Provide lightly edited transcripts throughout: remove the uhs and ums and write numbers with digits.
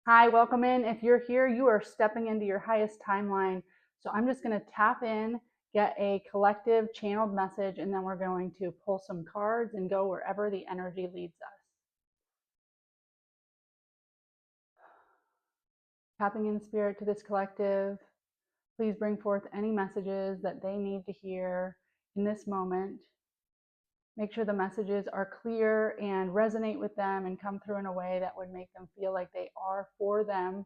Hi, welcome in. If you're here, you are stepping into your highest timeline. So I'm just going to tap in, get a collective channeled message, and then we're going to pull some cards and go wherever the energy leads us. Tapping in spirit to this collective, please bring forth any messages that they need to hear in this moment. Make sure the messages are clear and resonate with them and come through in a way that would make them feel like they are for them.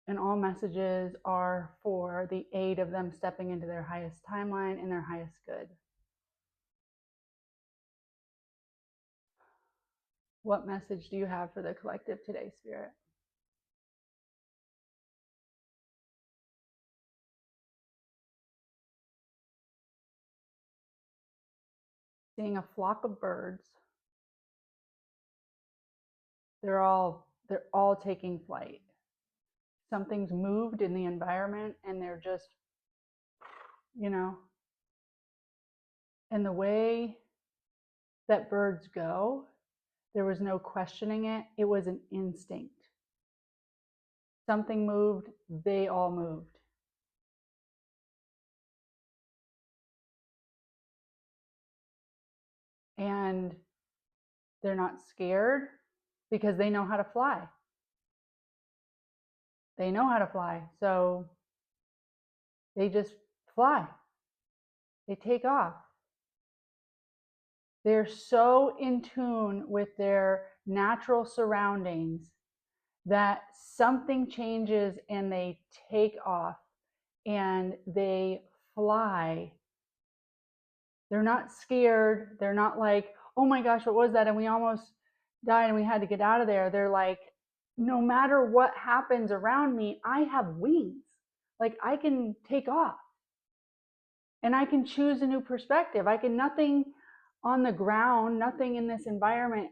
And all messages are for the aid of them stepping into their highest timeline and their highest good. What message do you have for the collective today, Spirit? Seeing a flock of birds. They're all taking flight. Something's moved in the environment and they're just, and the way that birds go, there was no questioning it. It was an instinct. Something moved, they all moved. And they're not scared because they know how to fly. They know how to fly. So they just fly. They take off. They're so in tune with their natural surroundings that something changes and they take off and they fly. They're not scared. They're not like, oh my gosh, what was that? And we almost died and we had to get out of there. They're like, no matter what happens around me, I have wings. Like I can take off and I can choose a new perspective. Nothing on the ground, nothing in this environment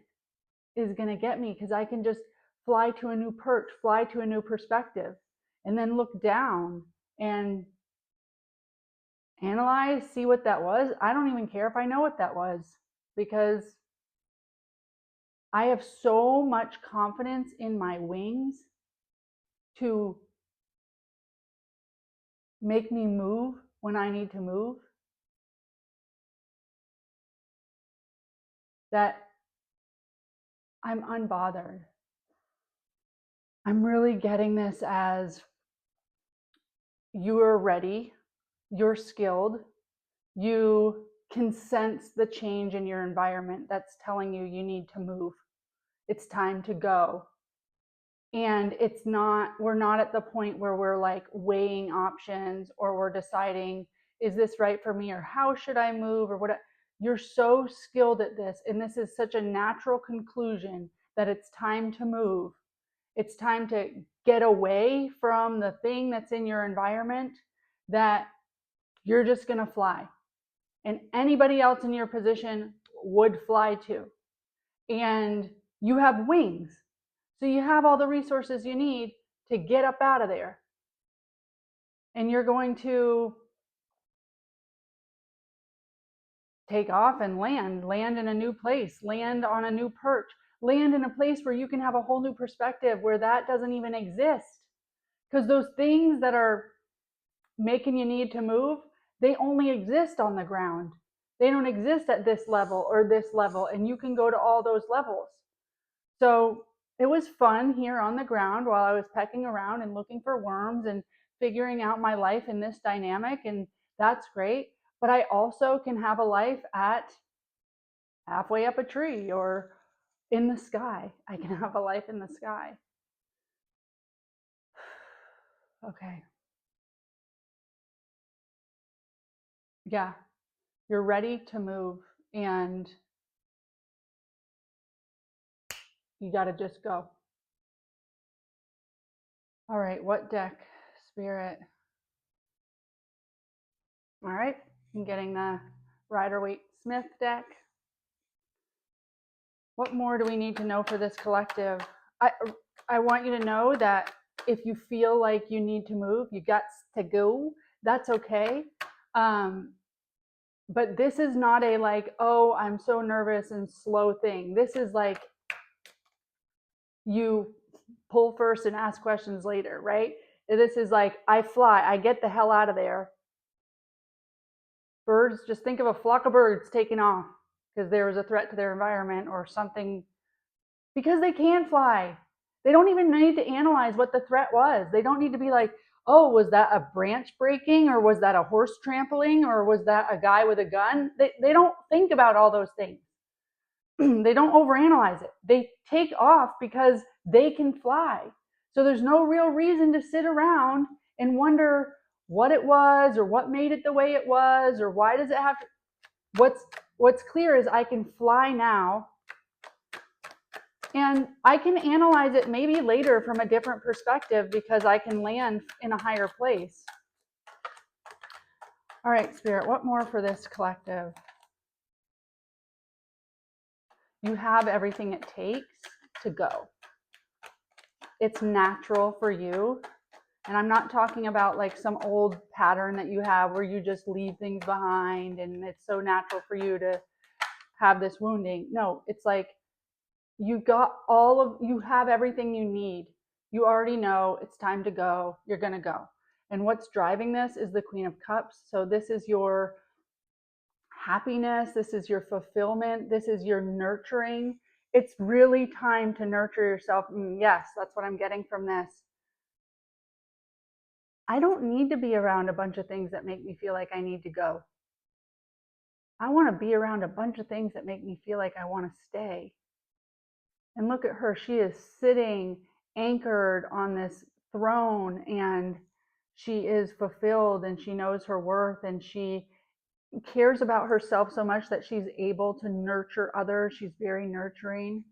is going to get me because I can just fly to a new perch, fly to a new perspective, and then look down and analyze, see what that was. I don't even care if I know what that was because I have so much confidence in my wings to make me move when I need to move that I'm unbothered. I'm really getting this as you are ready, you're skilled, you can sense the change in your environment that's telling you you need to move. It's time to go. And we're not at the point where we're like weighing options or we're deciding, is this right for me or how should I move or what? You're so skilled at this. And this is such a natural conclusion that it's time to move. It's time to get away from the thing that's in your environment that you're just going to fly. And anybody else in your position would fly too. And you have wings. So you have all the resources you need to get up out of there. And you're going to take off and land in a new place, land on a new perch, land in a place where you can have a whole new perspective where that doesn't even exist. Because those things that are making you need to move, they only exist on the ground. They don't exist at this level or this level, and you can go to all those levels. So it was fun here on the ground while I was pecking around and looking for worms and figuring out my life in this dynamic, and that's great. But I also can have a life at halfway up a tree or in the sky. I can have a life in the sky. Okay. Yeah, you're ready to move and you got to just go. All right, what deck, Spirit? All right, I'm getting the Rider-Waite-Smith deck. What more do we need to know for this collective? I want you to know that if you feel like you need to move, you got to go, that's okay. But this is not a like, oh, I'm so nervous and slow thing. This is like, you pull first and ask questions later, right? This is like, I fly, I get the hell out of there. Birds, just think of a flock of birds taking off because there was a threat to their environment or something, because they can fly. They don't even need to analyze what the threat was. They don't need to be like, oh, was that a branch breaking, or was that a horse trampling, or was that a guy with a gun? They don't think about all those things. They don't overanalyze it. They take off because they can fly. So there's no real reason to sit around and wonder what it was or what made it the way it was or why does it have to. What's clear is I can fly now, and I can analyze it maybe later from a different perspective because I can land in a higher place. All right, Spirit, what more for this collective? You have everything it takes to go. It's natural for you. And I'm not talking about like some old pattern that you have where you just leave things behind and it's so natural for you to have this wounding. No, it's like you have everything you need. You already know it's time to go. You're going to go. And what's driving this is the Queen of Cups. So this is your happiness. This is your fulfillment. This is your nurturing. It's really time to nurture yourself. Yes, that's what I'm getting from this. I don't need to be around a bunch of things that make me feel like I need to go. I want to be around a bunch of things that make me feel like I want to stay. And look at her. She is sitting anchored on this throne, and she is fulfilled, and she knows her worth, and she cares about herself so much that she's able to nurture others. She's very nurturing.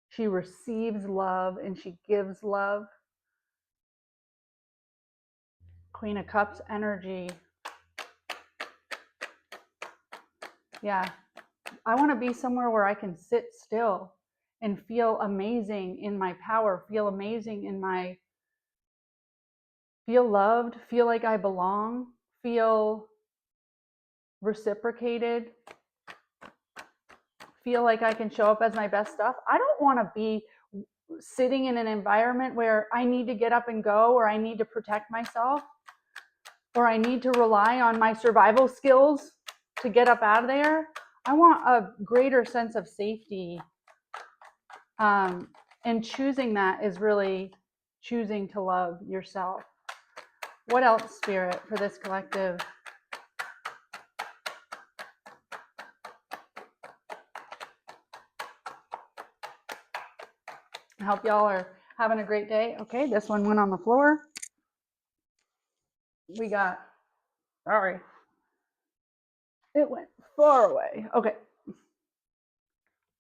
She receives love and she gives love. Queen of Cups energy. Yeah. I want to be somewhere where I can sit still and feel amazing in my power, feel amazing in my, feel loved, feel like I belong, feel reciprocated, feel like I can show up as my best stuff. I don't want to be sitting in an environment where I need to get up and go, or I need to protect myself, or I need to rely on my survival skills to get up out of there. I want a greater sense of safety. And choosing that is really choosing to love yourself. What else, Spirit, for this collective? I hope y'all are having a great day. Okay, this one went on the floor. We got, sorry, it went far away. Okay.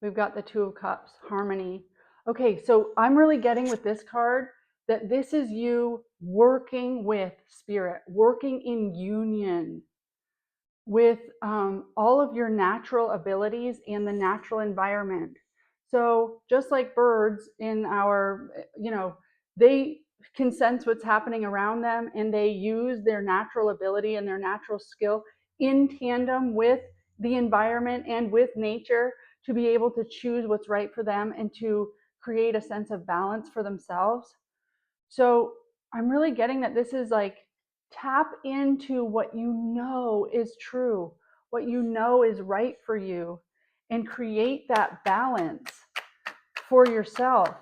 We've got the Two of Cups, harmony. Okay, so I'm really getting with this card that this is you working with Spirit, working in union with all of your natural abilities and the natural environment. So just like birds in our, they can sense what's happening around them, and they use their natural ability and their natural skill in tandem with the environment and with nature to be able to choose what's right for them and to create a sense of balance for themselves. So I'm really getting that this is like, tap into what you know is true, what you know is right for you, and create that balance for yourself.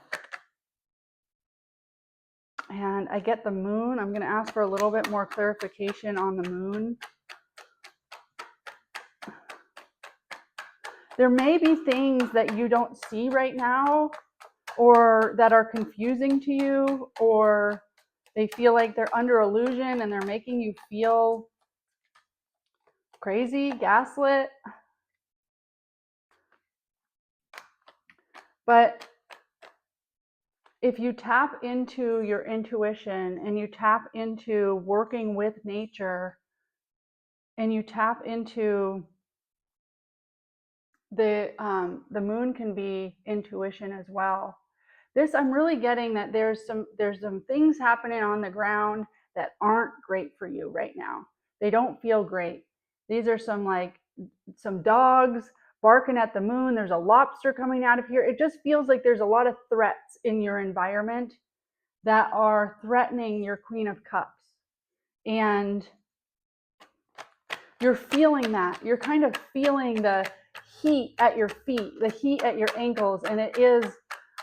And I get the moon. I'm going to ask for a little bit more clarification on the moon. There may be things that you don't see right now, or that are confusing to you, or they feel like they're under illusion and they're making you feel crazy, gaslit. But if you tap into your intuition and you tap into working with nature and you tap into the moon can be intuition as well. This, I'm really getting that there's some things happening on the ground that aren't great for you right now. They don't feel great. These are some dogs barking at the moon. There's a lobster coming out of here. It just feels like there's a lot of threats in your environment that are threatening your Queen of Cups. And you're feeling that. You're kind of feeling the heat at your feet, the heat at your ankles. And it is,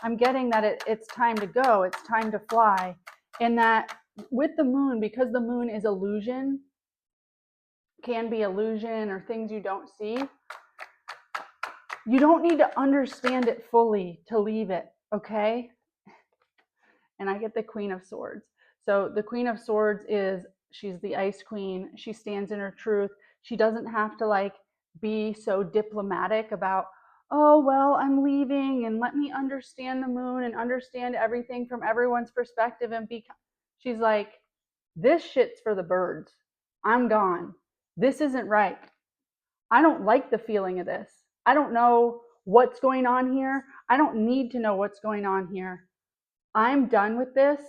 I'm getting that it's time to go. It's time to fly. And that with the moon, because the moon is illusion, can be illusion or things you don't see, you don't need to understand it fully to leave it, okay? And I get the Queen of Swords. So the Queen of Swords she's the ice queen. She stands in her truth. She doesn't have to like be so diplomatic about, oh, well, I'm leaving and let me understand the moon and understand everything from everyone's perspective and be. She's like, this shit's for the birds. I'm gone. This isn't right. I don't like the feeling of this. I don't know what's going on here. I don't need to know what's going on here. I'm done with this.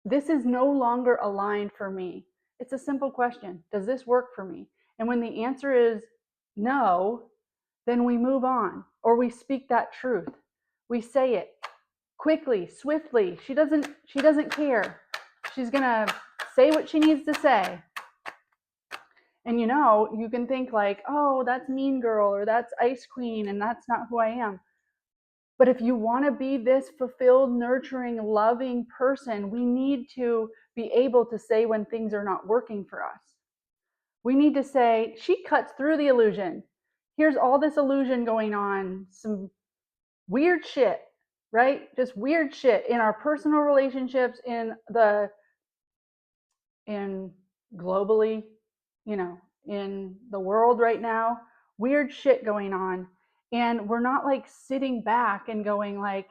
This is no longer aligned for me. It's a simple question. Does this work for me? And when the answer is no, then we move on, or we speak that truth. We say it quickly, swiftly. She doesn't care. She's going to say what she needs to say. And you can think like, oh, that's Mean Girl or that's Ice Queen and that's not who I am. But if you want to be this fulfilled, nurturing, loving person, we need to be able to say when things are not working for us. We need to say, she cuts through the illusion. Here's all this illusion going on, some weird shit, right? Just weird shit in our personal relationships, in globally, in the world right now, weird shit going on. And we're not like sitting back and going like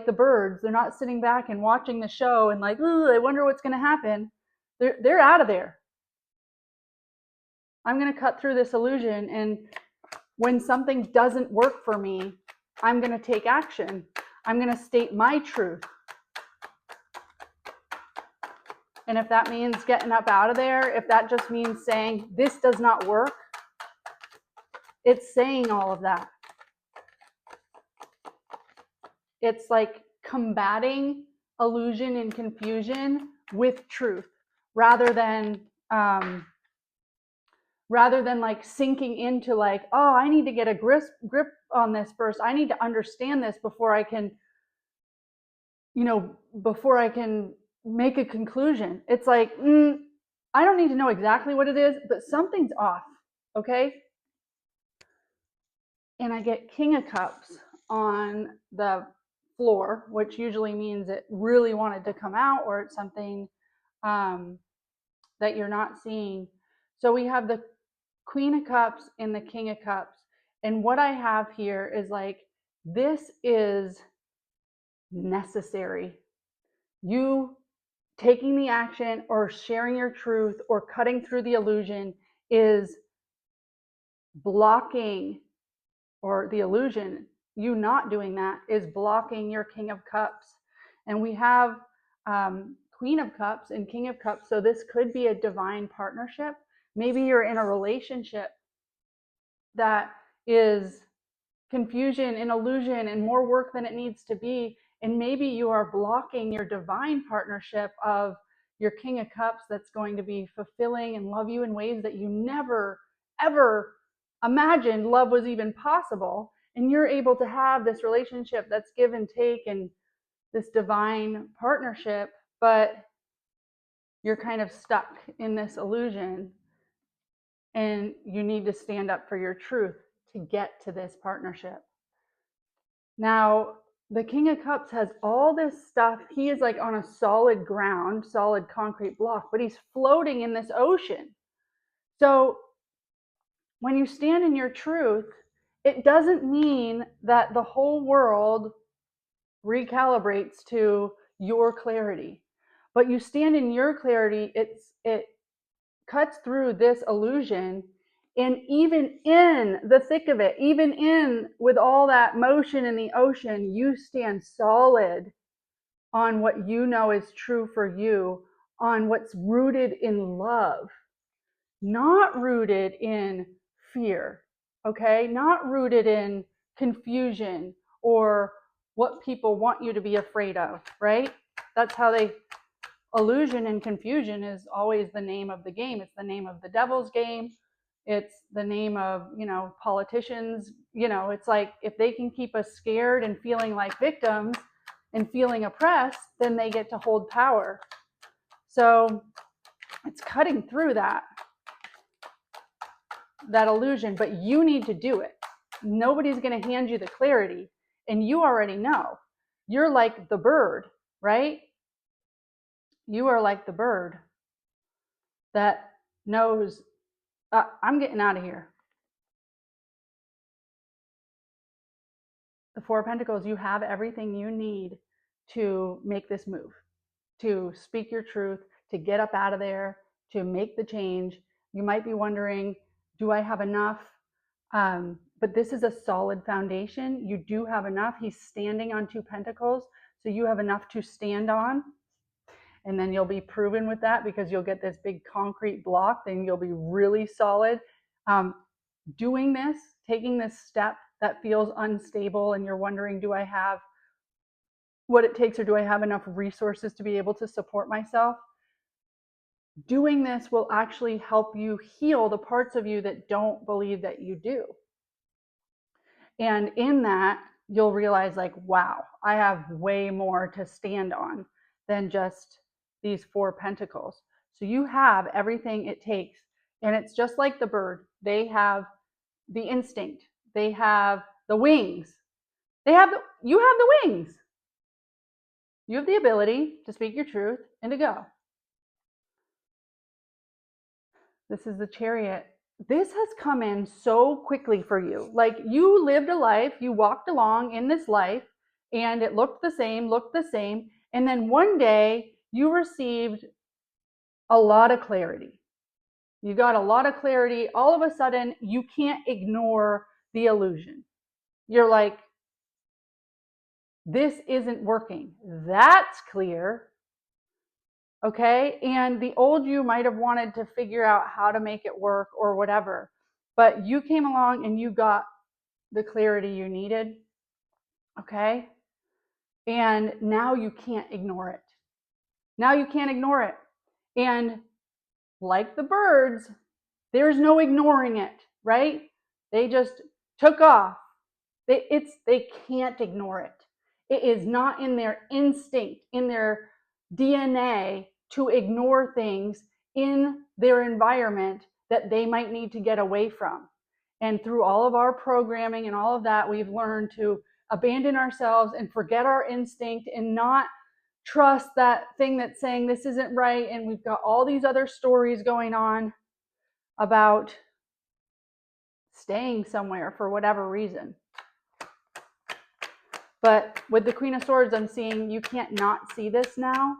the birds, they're not sitting back and watching the show and like, ooh, I wonder what's going to happen. They're out of there. I'm going to cut through this illusion. And when something doesn't work for me, I'm going to take action. I'm going to state my truth. And if that means getting up out of there, if that just means saying, this does not work, it's saying all of that. It's like combating illusion and confusion with truth rather than like sinking into like, oh, I need to get a grip on this first. I need to understand this before I can make a conclusion. It's like, I don't need to know exactly what it is, but something's off, okay? And I get King of Cups on the floor, which usually means it really wanted to come out or it's something that you're not seeing. So we have the Queen of Cups and the King of Cups. And what I have here is like, this is necessary. You taking the action or sharing your truth or cutting through the illusion is blocking, or the illusion, you not doing that is blocking your King of Cups. And we have Queen of Cups and King of Cups. So this could be a divine partnership. Maybe you're in a relationship that is confusion and illusion and more work than it needs to be. And maybe you are blocking your divine partnership of your King of Cups that's going to be fulfilling and love you in ways that you never, ever imagined love was even possible. And you're able to have this relationship that's give and take and this divine partnership, but you're kind of stuck in this illusion and you need to stand up for your truth to get to this partnership. Now, the King of Cups has all this stuff. He is like on a solid ground, solid concrete block, but he's floating in this ocean. So when you stand in your truth, it doesn't mean that the whole world recalibrates to your clarity. But you stand in your clarity, it cuts through this illusion. And even in the thick of it, even in with all that motion in the ocean, you stand solid on what you know is true for you, on what's rooted in love, not rooted in fear. okay? Not rooted in confusion or what people want you to be afraid of, right? That's how they, illusion and confusion is always the name of the game. It's the name of the devil's game. It's the name of, politicians. It's like if they can keep us scared and feeling like victims and feeling oppressed, then they get to hold power. So it's cutting through that illusion, but you need to do it. Nobody's going to hand you the clarity, and you already know. You're like the bird, right? You are like the bird that knows, I'm getting out of here. The Four of Pentacles, you have everything you need to make this move, to speak your truth, to get up out of there, to make the change. You might be wondering, do I have enough? But this is a solid foundation. You do have enough. He's standing on two pentacles, so you have enough to stand on. And then you'll be proven with that because you'll get this big concrete block. Then you'll be really solid. Doing this, taking this step that feels unstable, and you're wondering, do I have what it takes, or do I have enough resources to be able to support myself? Doing this will actually help you heal the parts of you that don't believe that you do. And in that, you'll realize, like, wow, I have way more to stand on than just these Four Pentacles. So you have everything it takes. And it's just like the bird. They have the instinct. They have the wings. You have the wings. You have the ability to speak your truth and to go. This is the Chariot. This has come in so quickly for you. Like, you lived a life, you walked along in this life, and it looked the same. And then one day you received a lot of clarity. You got a lot of clarity. All of a sudden, you can't ignore the illusion. You're like, this isn't working. That's clear. Okay. And the old you might have wanted to figure out how to make it work or whatever, but you came along and you got the clarity you needed. Okay. And now you can't ignore it. And like the birds, there's no ignoring it, right? They just took off. They can't ignore it. It is not in their instinct, in their DNA, to ignore things in their environment that they might need to get away from. And through all of our programming and all of that, we've learned to abandon ourselves and forget our instinct and not trust that thing that's saying this isn't right. And we've got all these other stories going on about staying somewhere for whatever reason. But with the Queen of Swords, I'm seeing you can't not see this now.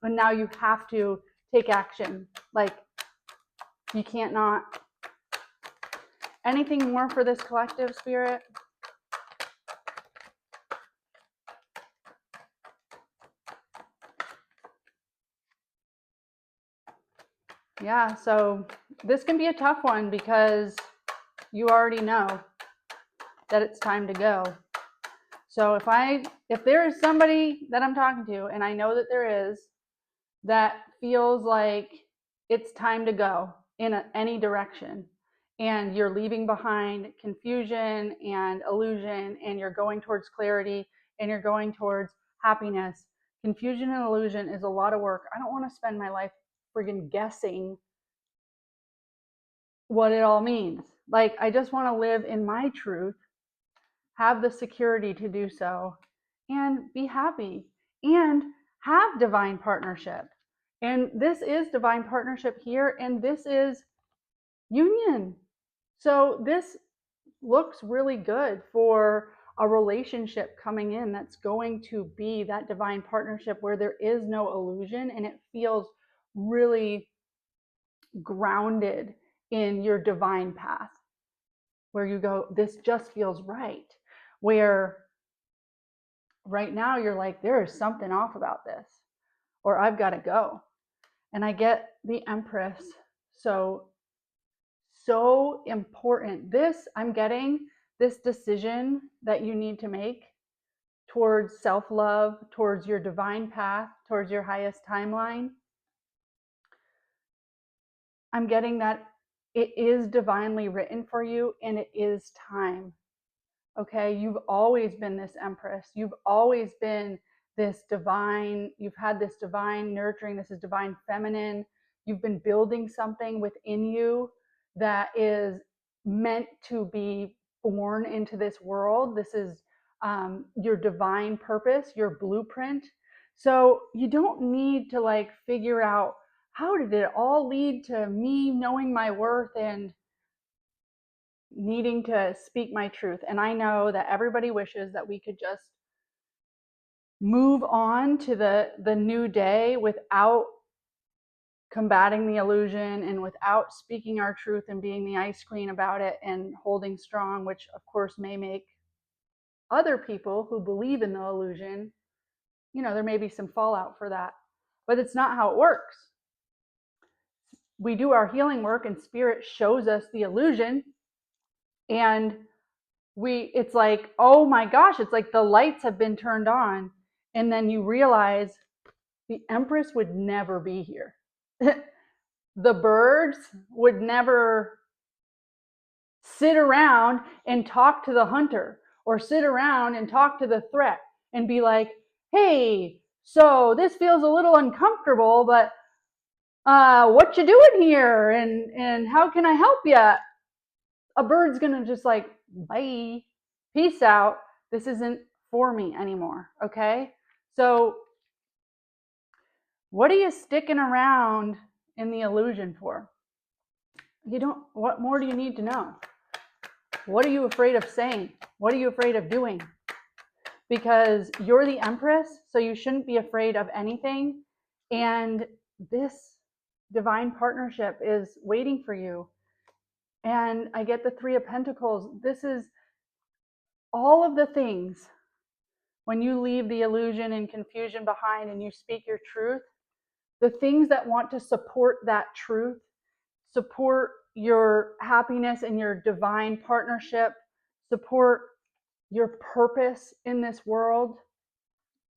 And now you have to take action. Like, you can't not. Anything more for this collective, Spirit? Yeah, so this can be a tough one because you already know that it's time to go. So if there is somebody that I'm talking to, and I know that there is, that feels like it's time to go in any direction, and you're leaving behind confusion and illusion, and you're going towards clarity, and you're going towards happiness. Confusion and illusion is a lot of work. I don't want to spend my life friggin' guessing what it all means. Like, I just want to live in my truth, have the security to do so, and be happy, and have divine partnership. And this is divine partnership here, and this is union. So this looks really good for a relationship coming in that's going to be that divine partnership where there is no illusion, and it feels really grounded in your divine path, where you go, this just feels right. Where right now you're like, there is something off about this, or I've got to go. And I get the Empress so so important. I'm getting this decision that you need to make towards self-love, towards your divine path, towards your highest timeline. I'm getting that it is divinely written for you, and it is time. Okay, you've always been this empress. You've always been this divine, you've had this divine nurturing, this is divine feminine. You've been building something within you that is meant to be born into this world. This is your divine purpose, your blueprint. So you don't need to like figure out how did it all lead to me knowing my worth and needing to speak my truth. And I know that everybody wishes that we could just move on to the new day without combating the illusion and without speaking our truth and being the ice queen about it and holding strong, which of course may make other people who believe in the illusion, there may be some fallout for that. But it's not how it works. We do our healing work and spirit shows us the illusion, and it's like, oh my gosh, it's like the lights have been turned on, and then you realize the empress would never be here. The birds would never sit around and talk to the hunter or sit around and talk to the threat and be like, hey, so this feels a little uncomfortable, but what you doing here, and how can I help you? A bird's gonna just like, bye, peace out, this isn't for me anymore. Okay, so what are you sticking around in the illusion for? What more do you need to know? What are you afraid of saying? What are you afraid of doing? Because you're the empress, so you shouldn't be afraid of anything. And this divine partnership is waiting for you. And I get the Three of Pentacles. This is all of the things. When you leave the illusion and confusion behind and you speak your truth, the things that want to support that truth, support your happiness and your divine partnership, support your purpose in this world,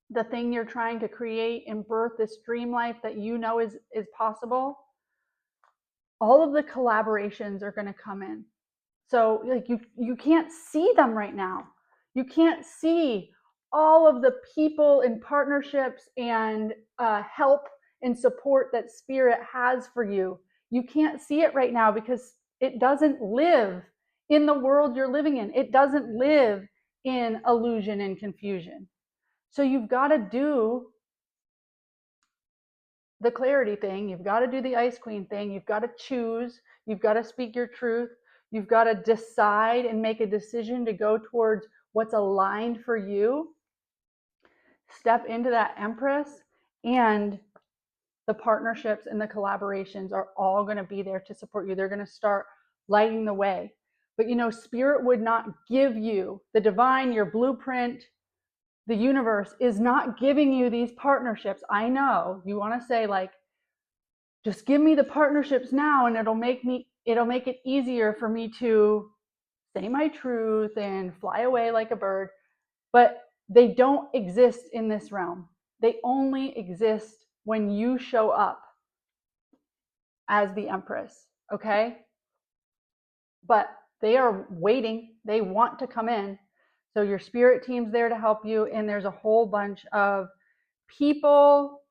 the thing you're trying to create and birth, this dream life that you know is possible, all of the collaborations are going to come in. So like you can't see them right now. You can't see all of the people and partnerships and help and support that spirit has for you. You can't see it right now because it doesn't live in the world you're living in. It doesn't live in illusion and confusion. So you've got to do the clarity thing. You've got to do the ice queen thing. You've got to choose. You've got to speak your truth. You've got to decide and make a decision to go towards what's aligned for you. Step into that empress, and the partnerships and the collaborations are all going to be there to support you. They're going to start lighting the way. But spirit would not give you the divine, your blueprint. The universe is not giving you these partnerships. I know you want to say like, just give me the partnerships now and it'll make it easier for me to say my truth and fly away like a bird. But they don't exist in this realm. They only exist when you show up as the empress. Okay, but they are waiting. They want to come in. So your spirit team's there to help you, and there's a whole bunch of people,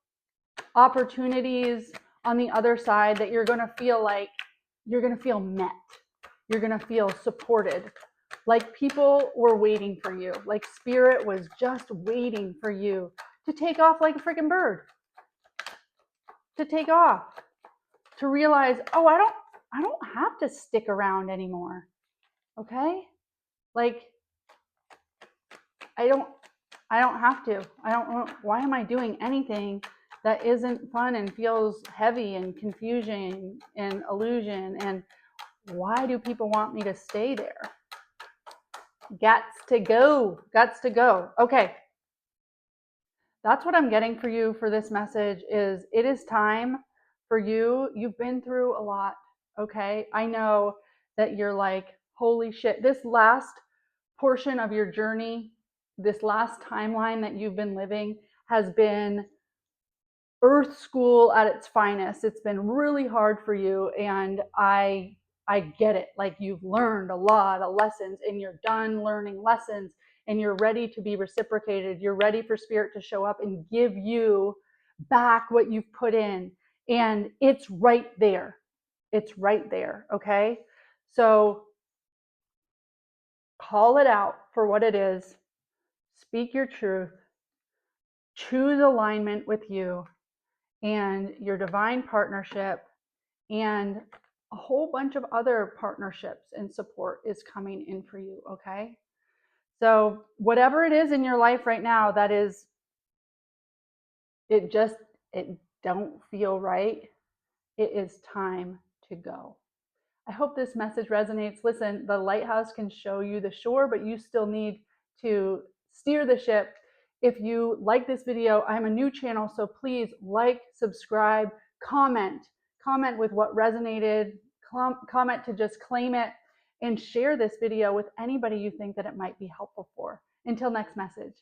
opportunities on the other side that you're going to feel like you're going to feel met. You're going to feel supported. Like people were waiting for you. Like spirit was just waiting for you to take off like a freaking bird. To take off. To realize, oh, I don't have to stick around anymore. Okay? Like I don't have to. Why am I doing anything that isn't fun and feels heavy and confusion and illusion? And why do people want me to stay there? Gots to go. Okay. That's what I'm getting for you for this message it is time for you. You've been through a lot. Okay. I know that you're like, holy shit, this last portion of your journey, this last timeline that you've been living has been earth school at its finest. It's been really hard for you, and I get it. Like, you've learned a lot of lessons and you're done learning lessons and you're ready to be reciprocated. You're ready for spirit to show up and give you back what you've put in. And it's right there. It's right there. Okay. So call it out for what it is. Speak your truth. Choose alignment with you and your divine partnership, and a whole bunch of other partnerships and support is coming in for you. Okay. So whatever it is in your life right now that is, it don't feel right, it is time to go. I hope this message resonates. Listen, the lighthouse can show you the shore, but you still need to steer the ship. If you like this video, I'm a new channel, so please like, subscribe, comment, comment with what resonated, comment to just claim it, and share this video with anybody you think that it might be helpful for. Until next message.